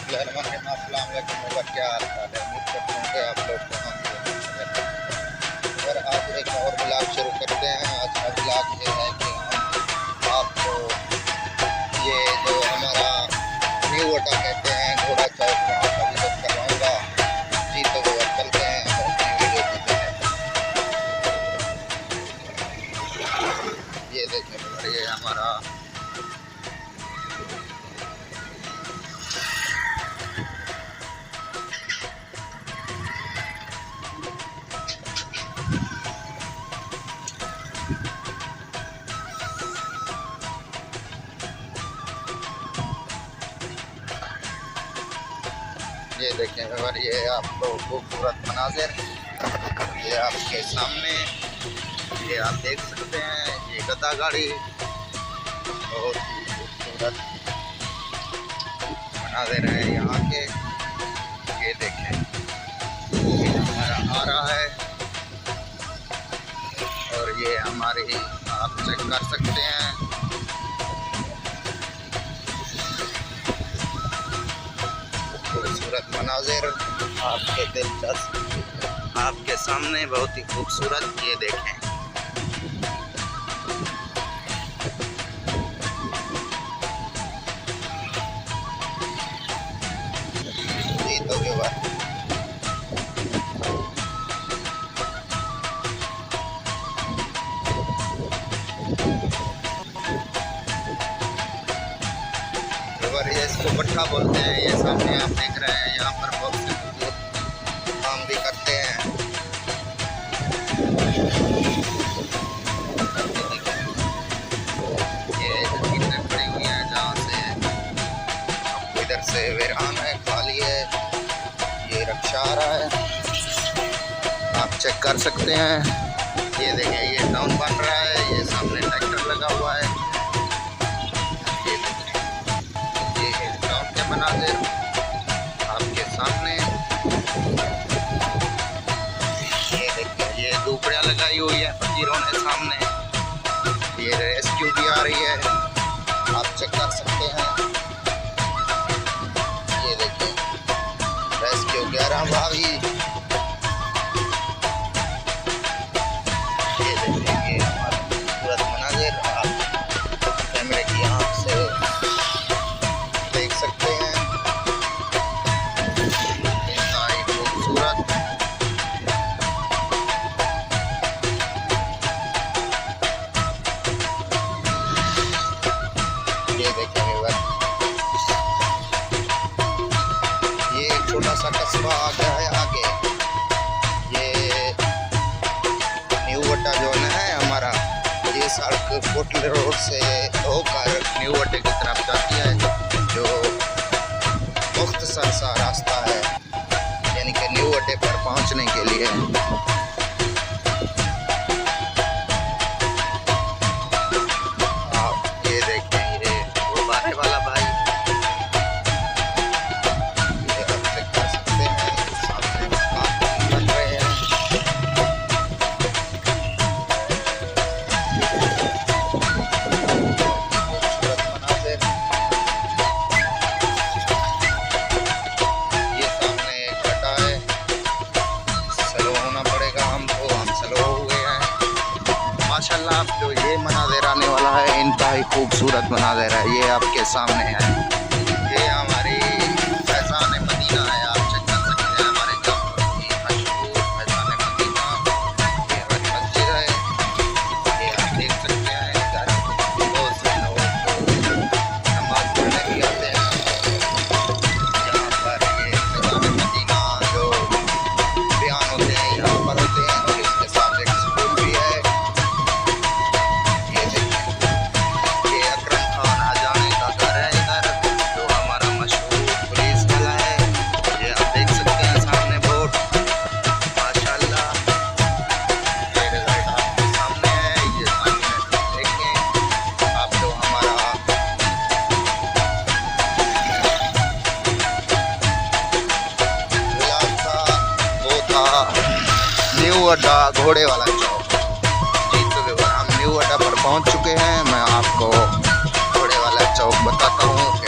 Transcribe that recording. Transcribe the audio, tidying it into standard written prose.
अस्सलाम वालेकुम। क्या हाल चाल है? उम्मीद करता हूँ कि आप लोग और आज एक और ब्लॉग शुरू करते हैं। आज का ब्लॉग ये है कि हम आपको ये जो हमारा न्यू अड्डा कहते हैं घोड़ा चौक, वहाँ का विजिट करवाऊँगा जी। तो वो चलते हैं और अपनी वीडियो देते हैं। ये देखें, ये हमारा ये देखें और ये आपको खूबसूरत मनाजिर ये आपके सामने ये आप देख सकते हैं। ये गदा गाड़ी बहुत ही खूबसूरत मनाजिर है यहाँ के। ये देखें ये हमारा आ रहा है और ये हमारी आप चेक कर सकते हैं। खूबसूरत मनाजिर आपके दिलचस्प आपके सामने बहुत ही खूबसूरत। ये देखें ये तो ये इसको पट्टा बोलते हैं। ये सामने आप देख रहे हैं, यहाँ पर बहुत से मजदूर काम भी करते हैं। ये जमीनें पड़ी हुई हैं जहाँ से आपको इधर से वीरान है, खाली है। ये रक्षा आ रहा है, आप चेक कर सकते हैं। ये देखें ये टाउन बन रहा है, ये सामने ट्रैक्टर लगा हुआ है। मनाजिर आपके सामने ये देखिए, ये झोपड़ियाँ लगाई हुई है फकीरों ने सामने। ये रेस्क्यू भी आ रही है, आप चेक कर सकते हैं। ये देखिए रेस्क्यू 11 भाभी। ये देखिए ये हमारा खूबसूरत मनाजिर आप कैमरे की आँख से देख सकते हैं। ये छोटा सा कस्बा आ गया है आगे। ये न्यू अड्डा जो है हमारा, ये सड़क कोटली रोड से होकर न्यू अड्डे की तरफ जाती है, जो मुख्तसर सा रास्ता है यानी कि न्यू अड्डे पर पहुंचने के लिए। ये देखते हैं ये गुब्बारे वाला भाई, ये आप चेक कर सकते हैं। सामने काम कर रहे हैं। खूबसूरत मनाजिर। ये सामने एक गड्ढा है, स्लो होना पड़ेगा हमको, हम स्लो हो गए हैं। माशाल्लाह आप जो ये मनाजिर आने वाला है, इंतहाई खूबसूरत मनाजिर है। ये आपके सामने है, ये हमारी फैज़ान मदीना है। आप चेक कर सकते हैं हमारे गाँव की मशहूर फैज़ान मदीना। ये हमारी मस्जिद है, ये आप देख सकते हैं। इधर बहुत से लोग नमाज पढ़ने भी आते हैं। यहाँ पर ये फैज़ान मदीना जो बयान होते हैं यहाँ पर होते हैं, और इसके साथ एक स्कूल भी है। ये देखिए ये अकरम खान आजाने का घर है इधर, जो हमारा मशहूर पुलिस वाला है। ये आप देख सकते हैं सामने बोर्ड। माशाल्लाह ये रिजल्ट आपके सामने है। ये सामने देखें आप, जो हमारा ब्लॉग था वो था न्यू अड्डा घोड़े वाला चौक। जी तो हम न्यू अड्डा पर पहुंच चुके हैं। मैं आपको घोड़े वाला चौक बताता हूँ।